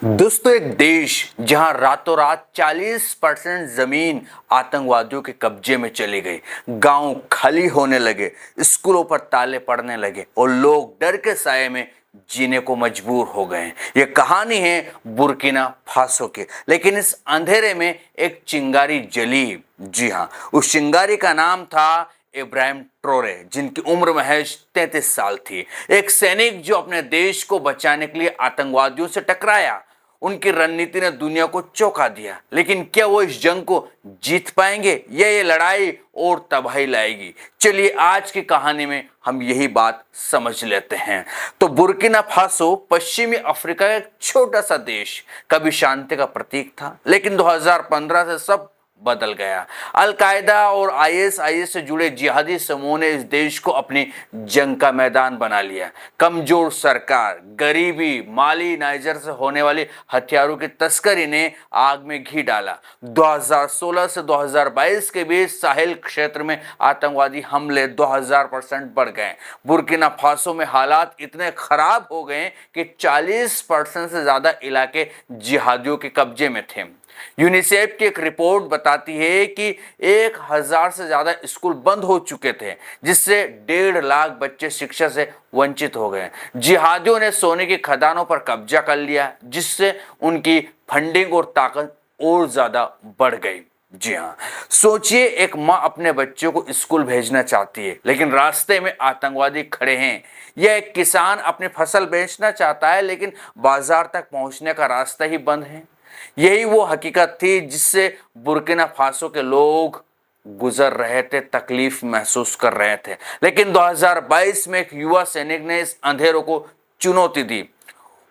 दोस्तों, एक देश जहां रातों रात 40% जमीन आतंकवादियों के कब्जे में चली गई, गांव खाली होने लगे, स्कूलों पर ताले पड़ने लगे और लोग डर के साए में जीने को मजबूर हो गए। ये कहानी है बुर्किना फासो की, लेकिन इस अंधेरे में एक चिंगारी जली। जी हाँ, उस चिंगारी का नाम था इब्राहिम ट्रोरे, जिनकी उम्र महज 33 साल थी। एक सैनिक जो अपने देश को बचाने के लिए आतंकवादियों से टकराया। उनकी रणनीति ने दुनिया को चौंका दिया, लेकिन क्या वो इस जंग को जीत पाएंगे या ये लड़ाई और तबाही लाएगी? चलिए आज की कहानी में हम यही बात समझ लेते हैं। तो बुर्किना फासो पश्चिमी अफ्रीका का एक छोटा सा देश कभी शांति का प्रतीक था, लेकिन 2015 से सब बदल गया। अल कायदा और आईएसआईएस से जुड़े जिहादी समूह ने इस देश को अपनी जंग का मैदान बना लिया। कमजोर सरकार, गरीबी, माली नाइजर से होने वाली हथियारों की तस्करी ने आग में घी डाला। 2016 से 2022 के बीच साहिल क्षेत्र में आतंकवादी हमले 2000% बढ़ गए। बुर्किना फासो में हालात इतने खराब हो गए कि 40% से ज्यादा इलाके जिहादियों के कब्जे में थे। यूनिसेफ की एक रिपोर्ट बताती है कि 1000 से ज्यादा स्कूल बंद हो चुके थे, जिससे 1.5 लाख बच्चे शिक्षा से वंचित हो गए। जिहादियों ने सोने की खदानों पर कब्जा कर लिया, जिससे उनकी फंडिंग और ताकत और ज्यादा बढ़ गई। जी हाँ, सोचिए, एक माँ अपने बच्चों को स्कूल भेजना चाहती है, लेकिन रास्ते में आतंकवादी खड़े हैं। यह एक किसान अपनी फसल बेचना चाहता है, लेकिन बाजार तक पहुंचने का रास्ता ही बंद है। यही वो हकीकत थी जिससे बुर्किना फासो के लोग गुजर रहे थे, तकलीफ महसूस कर रहे थे। लेकिन 2022 में एक युवा सैनिक ने इस अंधेरों को चुनौती दी।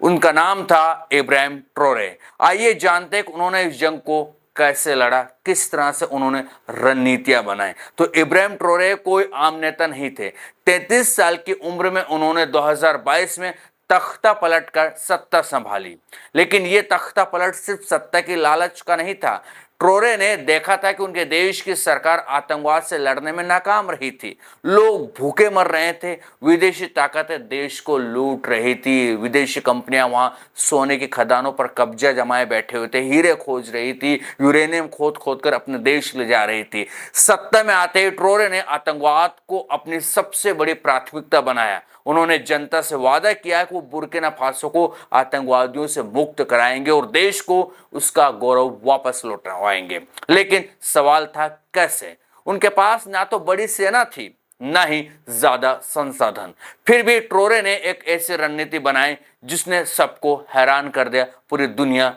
उनका नाम था इब्राहिम ट्रोरे। आइए जानते हैं कि उन्होंने इस जंग को कैसे लड़ा, किस तरह से उन्होंने रणनीतियां बनाई। तो इब्राहिम ट्रोरे कोई आम नेता नहीं थे। 33 साल की उम्र में उन्होंने 2022 में तख्ता पलट कर सत्ता संभाली। लेकिन यह तख्ता पलट सिर्फ सत्ता की लालच का नहीं था। ट्रोरे ने देखा था कि उनके देश की सरकार आतंकवाद से लड़ने में नाकाम रही थी। लोग भूखे मर रहे थे, विदेशी ताकतें देश को लूट रही थी, विदेशी कंपनियां वहां सोने की खदानों पर कब्जा जमाए बैठे हुए थे, हीरे खोज रही थी, यूरेनियम खोद खोद कर अपने देश ले जा रही थी। सत्ता में आते ही ट्रोरे ने आतंकवाद को अपनी सबसे बड़ी प्राथमिकता बनाया। उन्होंने जनता से वादा किया कि वो बुर्किना फासो को आतंकवादियों से मुक्त कराएंगे और देश को उसका गौरव वापस लौटवाएंगे। लेकिन सवाल था कैसे? उनके पास ना तो बड़ी सेना थी, ना ही ज्यादा संसाधन। फिर भी ट्रोरे ने एक ऐसी रणनीति बनाई जिसने सबको हैरान कर दिया। पूरी दुनिया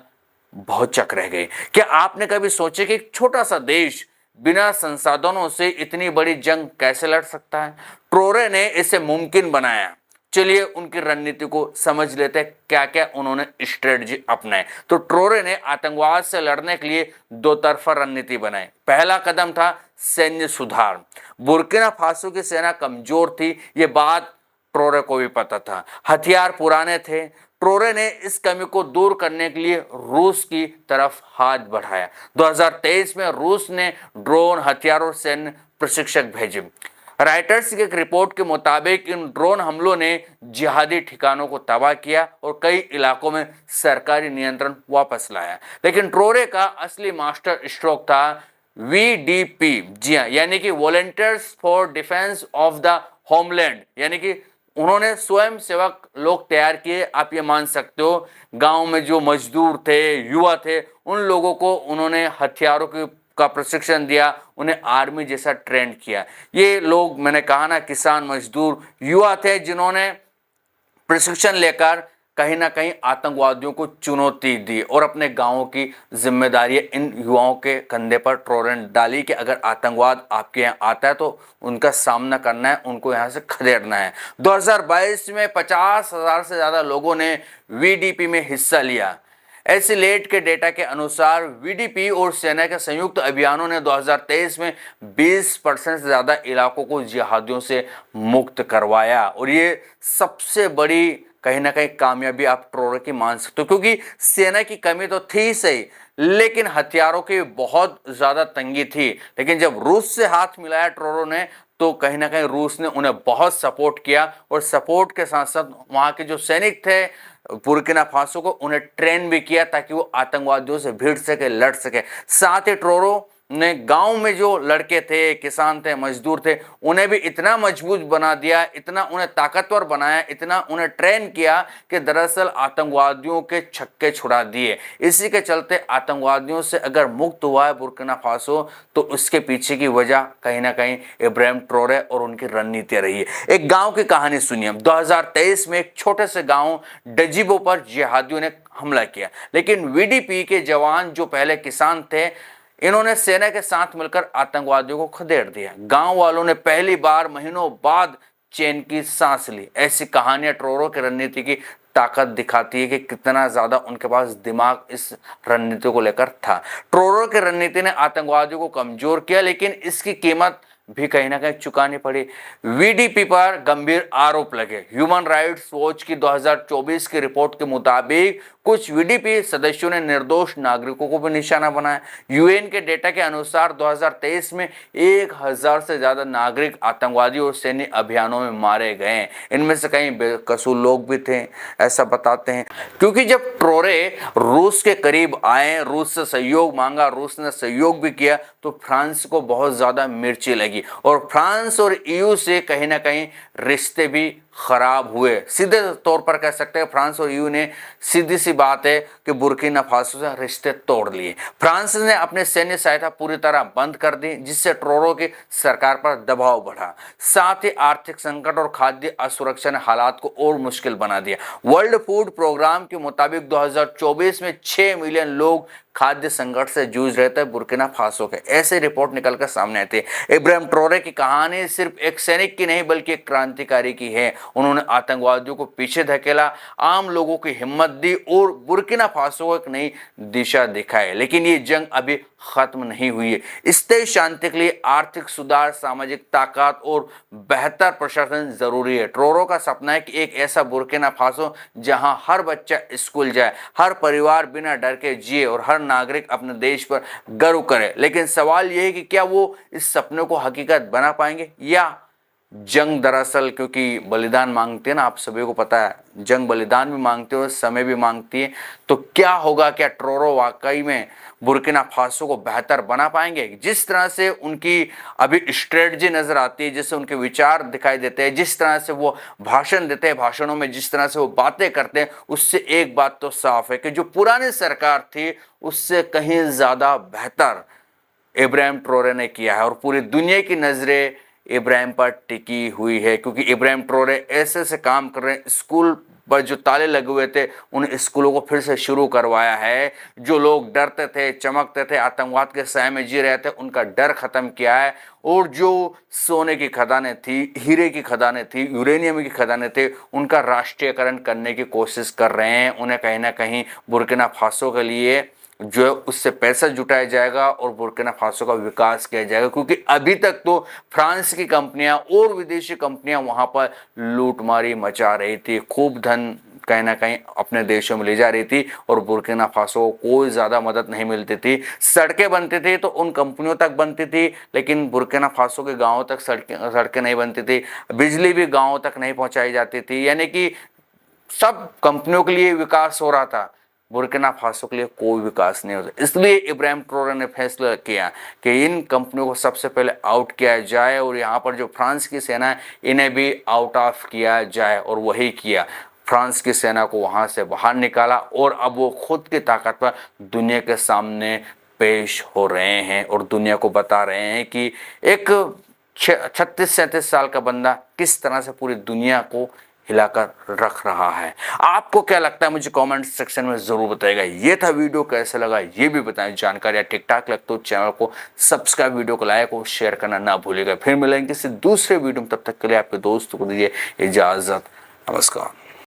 भौचक रह गई। क्या आपने कभी सोचे कि एक छोटा सा देश बिना संसाधनों से इतनी बड़ी जंग कैसे लड़ सकता है? ट्रोरे ने इसे मुमकिन बनाया। चलिए उनकी रणनीति को समझ लेते हैं, क्या क्या उन्होंने स्ट्रेटजी अपनाए। तो ट्रोरे ने आतंकवाद से लड़ने के लिए दो तरफा रणनीति बनाई। पहला कदम था सैन्य सुधार। बुर्किना फासो की सेना कमजोर थी, ये बात ट्रोरे को भी पता था। हथियार पुराने थे। ट्रोरे ने इस कमी को दूर करने के लिए रूस की तरफ हाथ बढ़ाया। 2023 में रूस ने ड्रोन, हथियार और सैन्य प्रशिक्षक भेजे। राइटर्स की एक रिपोर्ट के मुताबिक इन ड्रोन हमलों ने जिहादी ठिकानों को तबाह किया और कई इलाकों में सरकारी नियंत्रण वापस लाया। लेकिन ट्रोरे का असली मास्टर स्ट्रोक था वीडीपी, जी हाँ, यानी कि volunteers for defence of the homeland. यानी कि उन्होंने स्वयं सेवक लोग तैयार किए। आप ये मान सकते हो, गांव में जो मजदूर थे, युवा थे, उन लोगों को उन्होंने हथियारों का प्रशिक्षण दिया, उन्हें आर्मी जैसा ट्रेन किया। ये लोग, मैंने कहा ना, किसान, मजदूर, युवा थे जिन्होंने प्रशिक्षण लेकर कहीं ना कहीं आतंकवादियों को चुनौती दी और अपने गांवों की जिम्मेदारी इन युवाओं के कंधे पर ट्रोरे ने डाली कि अगर आतंकवाद आपके यहाँ आता है तो उनका सामना करना है, उनको यहाँ से खदेड़ना है। 2022 में 50,000 से ज़्यादा लोगों ने वीडीपी में हिस्सा लिया। एसिलेट के डेटा के अनुसार वीडीपी और सेना के संयुक्त अभियानों ने 2023 में 20% से ज़्यादा इलाकों को जिहादियों से मुक्त करवाया। और ये सबसे बड़ी कहीं ना कहीं कामयाबी आप ट्रोरे की मान सकते हो, क्योंकि सेना की कमी तो थी सही, लेकिन हथियारों की बहुत ज़्यादा तंगी थी। लेकिन जब रूस से हाथ मिलाया ट्रोरे ने, तो कहीं ना कहीं रूस ने उन्हें बहुत सपोर्ट किया और सपोर्ट के साथ साथ वहां के जो सैनिक थे बुर्किना फासो को उन्हें ट्रेन भी किया ताकि वो आतंकवादियों से भिड़ सके, लड़ सके। साथ ही ट्रोरो ने गांव में जो लड़के थे, किसान थे, मजदूर थे, उन्हें भी इतना मजबूत बना दिया, इतना उन्हें ताकतवर बनाया, इतना उन्हें ट्रेन किया कि दरअसल आतंकवादियों के छक्के छुड़ा दिए। इसी के चलते आतंकवादियों से अगर मुक्त हुआ है बुर्किना फासो तो उसके पीछे की वजह कहीं ना कहीं इब्राहिम ट्रोरे और उनकी रणनीति रही है। एक गांव की कहानी सुनिए। 2023 में एक छोटे से गांव डजीबो पर जिहादियों ने हमला किया, लेकिन वीडीपी के जवान जो पहले किसान थे, इन्होंने सेना के साथ मिलकर आतंकवादियों को खदेड़ दिया। गांव वालों ने पहली बार महीनों बाद चैन की सांस ली। ऐसी कहानियां ट्रोरो की रणनीति की ताकत दिखाती है कि कितना ज्यादा उनके पास दिमाग इस रणनीति को लेकर था। ट्रोरो की रणनीति ने आतंकवादियों को कमजोर किया, लेकिन इसकी कीमत भी कहीं ना कहीं चुकानी पड़ी। वीडीपी पर गंभीर आरोप लगे। ह्यूमन राइट्स वॉच की 2024 की रिपोर्ट के मुताबिक कुछ वीडीपी सदस्यों ने निर्दोष नागरिकों को भी निशाना बनाया। यूएन के डेटा के अनुसार 2023 में 1000 से ज्यादा नागरिक आतंकवादी और सैन्य अभियानों में मारे गए। इनमें से कई बेकसूर लोग भी थे, ऐसा बताते हैं। क्योंकि जब ट्रोरे रूस के करीब आए, रूस से सहयोग मांगा, रूस ने सहयोग भी किया, तो फ्रांस को बहुत ज्यादा मिर्ची लगी और फ्रांस और ईयू से कहीं ना कहीं रिश्ते भी खराब हुए। सीधे तौर पर कह सकते हैं फ्रांस और ईयू ने, सीधी सी बात है कि बुर्किना फासो से रिश्ते तोड़ लिए। फ्रांस ने अपने सैन्य सहायता पूरी तरह बंद कर दी, जिससे ट्रोरो की सरकार पर दबाव बढ़ा। साथ ही आर्थिक संकट और खाद्य असुरक्षा ने हालात को और मुश्किल बना दिया। वर्ल्ड फूड प्रोग्राम के मुताबिक 2024 में 6 मिलियन लोग खाद्य संकट से जूझ रहे थे बुर्किना फासो के। ऐसे रिपोर्ट निकलकर सामने आती है। इब्राहिम ट्रोरे की कहानी सिर्फ एक सैनिक की नहीं बल्कि एक क्रांतिकारी की है। उन्होंने आतंकवादियों को पीछे धकेला, आम लोगों की हिम्मत दी और बुर्किना फासो को एक नई दिशा दिखाई। लेकिन ये जंग अभी खत्म नहीं हुई है। स्थायी शांति के लिए आर्थिक सुधार, सामाजिक ताकत और बेहतर प्रशासन जरूरी है। ट्रोरो का सपना है कि एक ऐसा बुर्किना फासो जहां हर बच्चा स्कूल जाए, हर परिवार बिना डर के जिए और हर नागरिक अपने देश पर गर्व करे। लेकिन सवाल यह है कि क्या वो इस सपने को हकीकत बना पाएंगे, या जंग दरअसल क्योंकि बलिदान मांगती है ना, आप सभी को पता है, जंग बलिदान भी मांगती है और समय भी मांगती है। तो क्या होगा, क्या ट्रोरो वाकई में बुर्किना फासो को बेहतर बना पाएंगे? जिस तरह से उनकी अभी स्ट्रेटजी नजर आती है, जिससे उनके विचार दिखाई देते हैं, जिस तरह से वो भाषण देते हैं, भाषणों में जिस तरह से वो बातें करते हैं, उससे एक बात तो साफ है कि जो पुरानी सरकार थी उससे कहीं ज्यादा बेहतर इब्राहिम ट्रोरे ने किया है और पूरी दुनिया की नजरें इब्राहिम पर टिकी हुई है। क्योंकि इब्राहिम ट्रोरे ऐसे ऐसे काम कर रहे हैं, स्कूल पर जो ताले लगे हुए थे उन स्कूलों को फिर से शुरू करवाया है। जो लोग डरते थे, चमकते थे, आतंकवाद के साए में जी रहे थे, उनका डर खत्म किया है। और जो सोने की खदानें थी, हीरे की खदानें थी, यूरेनियम की खदानें थे, उनका राष्ट्रीयकरण करने की कोशिश कर रहे हैं। उन्हें कहीं ना कहीं बुर्किना फासो के लिए जो है उससे पैसा जुटाया जाएगा और बुर्किना फासो का विकास किया जाएगा। क्योंकि अभी तक तो फ्रांस की कंपनियां और विदेशी कंपनियां वहां पर लूटमारी मचा रही थी, खूब धन कहीं ना कहीं अपने देशों में ले जा रही थी और बुर्किना फासो को कोई ज्यादा मदद नहीं मिलती थी। सड़कें बनती थी तो उन कंपनियों तक बनती थी, लेकिन बुर्किना फासो के गाँवों तक सड़कें नहीं बनती थी, बिजली भी गाँवों तक नहीं पहुंचाई जाती थी। यानी कि सब कंपनियों के लिए विकास हो रहा था, बुर्किना फासो के लिए कोई विकास नहीं होता। इसलिए इब्राहिम ट्रोरे ने फैसला किया कि इन कंपनियों को सबसे पहले आउट किया जाए और यहाँ पर जो फ्रांस की सेना है इन्हें भी आउट ऑफ किया जाए। और वही किया, फ्रांस की सेना को वहाँ से बाहर निकाला और अब वो खुद की ताकत पर दुनिया के सामने पेश हो रहे हैं और दुनिया को बता रहे हैं कि एक 36-37 साल का बंदा किस तरह से पूरी दुनिया को हिलाकर रख रहा है। आपको क्या लगता है मुझे कमेंट सेक्शन में जरूर बताइएगा। ये था वीडियो, कैसा लगा ये भी बताएं। जानकारी ठीक ठाक लगता हो चैनल को सब्सक्राइब, वीडियो को लाइक और शेयर करना ना भूलिएगा। फिर मिलेंगे किसी दूसरे वीडियो में, तब तक के लिए आपके दोस्तों को दीजिए इजाजत। नमस्कार।